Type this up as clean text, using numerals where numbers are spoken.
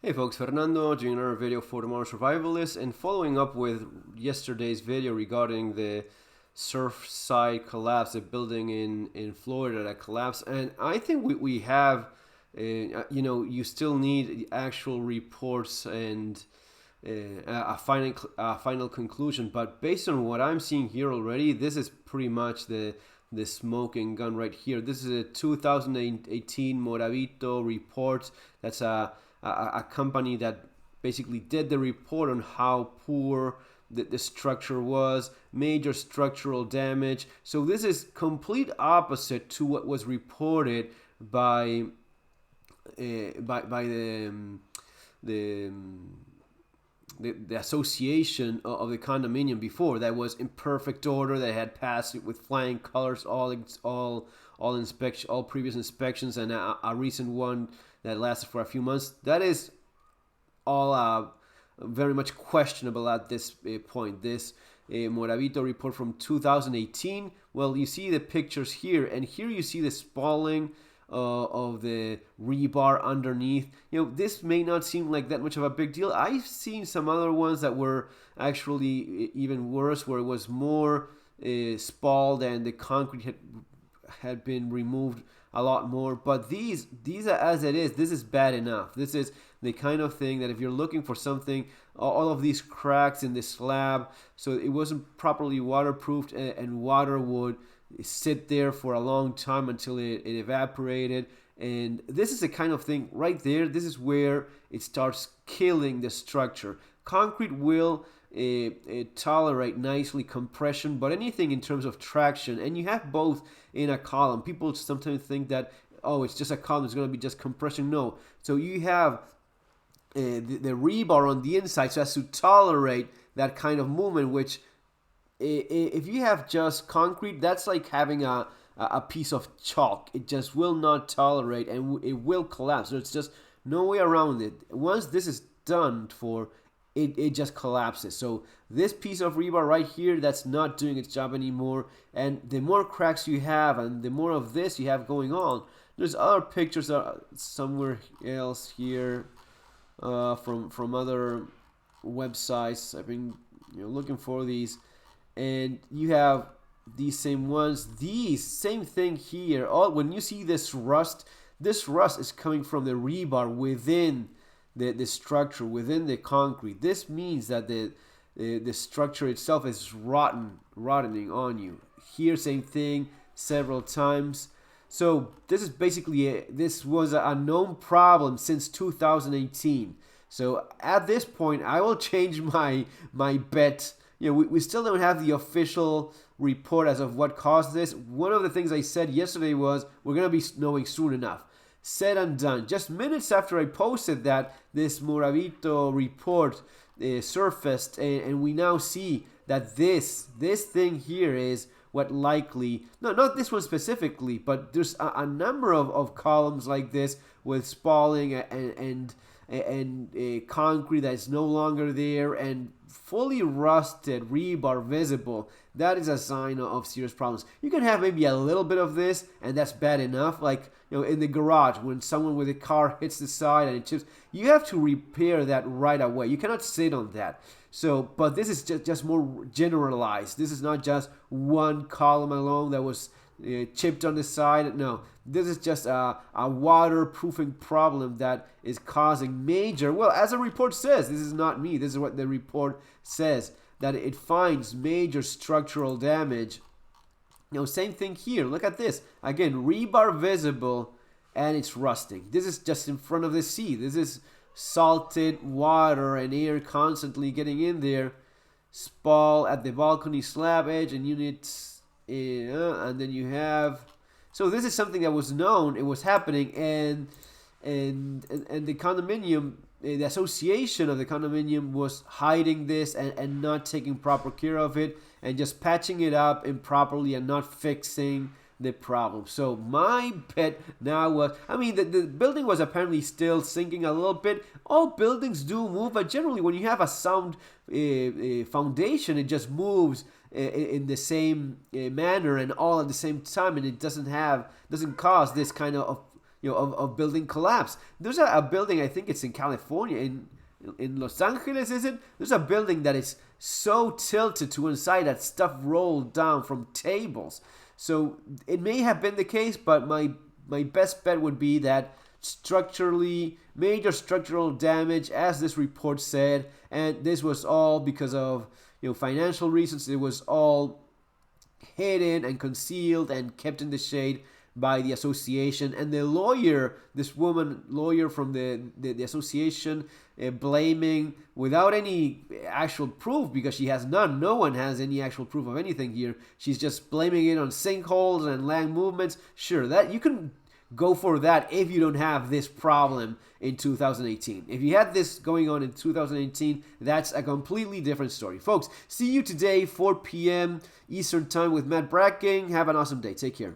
Hey folks, Fernando doing another video for the Modern Survivalist and following up with yesterday's video regarding the Surfside collapse, the building in Florida that collapsed. And I think we have, you still need actual reports and a final conclusion. But based on what I'm seeing here already, this is pretty much the smoking gun right here. This is a 2018 Moravito report. That's a company that basically did the report on how poor the structure was, major structural damage. So this is complete opposite to what was reported by the association of the condominium before. That was in perfect order. They had passed it with flying colors, all previous inspections, and a recent one that lasted for a few months. That is all very much questionable at this point. This Moravito report from 2018. Well, you see the pictures here, and here you see the spalling of the rebar underneath. This may not seem like that much of a big deal. I've seen some other ones that were actually even worse, where it was more spalled and the concrete had been removed a lot more. But these are, as it is, this is bad enough. This is the kind of thing that if you're looking for something, all of these cracks in the slab, so it wasn't properly waterproofed, and water would sit there for a long time until it evaporated. And this is the kind of thing right there. This is where it starts killing the structure. Concrete will tolerate nicely compression, but anything in terms of traction, and you have both in a column. People sometimes think that, oh, it's just a column, it's going to be just compression. No. So you have the rebar on the inside, so it has to tolerate that kind of movement, which if you have just concrete, that's like having a piece of chalk. It just will not tolerate, and it will collapse. There's just no way around it. Once this is done for, it just collapses. So this piece of rebar right here, that's not doing its job anymore. And the more cracks you have, and the more of this you have going on. There's other pictures somewhere else here from other websites. I've been looking for these, and you have these same ones. These same thing here. When you see this rust is coming from the rebar within the structure, within the concrete. This means that the structure itself is rotting on you. Here, same thing, several times. So this is basically this was a known problem since 2018. So at this point, I will change my bet. We still don't have the official report as of what caused this. One of the things I said yesterday was we're going to be knowing soon enough. Said and done. Just minutes after I posted that, this Moravito report surfaced, and we now see that this thing here is what likely, no, not this one specifically, but there's a number of columns like this with spalling and concrete that is no longer there, and fully rusted rebar visible. That is a sign of serious problems. You can have maybe a little bit of this, and that's bad enough. Like, in the garage, when someone with a car hits the side and it chips, you have to repair that right away. You cannot sit on that. So, but this is just more generalized. This is not just one column alone that was chipped on the side. No, this is just a waterproofing problem that is causing major, well, as the report says, this is not me, this is what the report says, that it finds major structural damage. Same thing here. Look at this. Again, rebar visible, and it's rusting. This is just in front of the sea. This is salted water and air constantly getting in there. Spall at the balcony slab edge and units, and then you have. So this is something that was known. It was happening, and the condominium, the association of the condominium was hiding this and not taking proper care of it, and just patching it up improperly and not fixing the problem. So my bet now was, the building was apparently still sinking a little bit. All buildings do move, but generally when you have a sound foundation, it just moves in the same manner and all at the same time, and it doesn't cause this kind of of building collapse. There's a building, I think it's in California, in Los Angeles, is it? There's a building that is so tilted to one side that stuff rolled down from tables. So it may have been the case, but my best bet would be that major structural damage, as this report said, and this was all because of financial reasons. It was all hidden and concealed and kept in the shade by the association. And the lawyer, this woman lawyer from the association, blaming without any actual proof, because she has none. No one has any actual proof of anything here. She's just blaming it on sinkholes and land movements. Sure, that you can go for that if you don't have this problem in 2018. If you had this going on in 2018, that's a completely different story. Folks, see you today, 4 p.m. Eastern Time with Matt Bracking. Have an awesome day. Take care.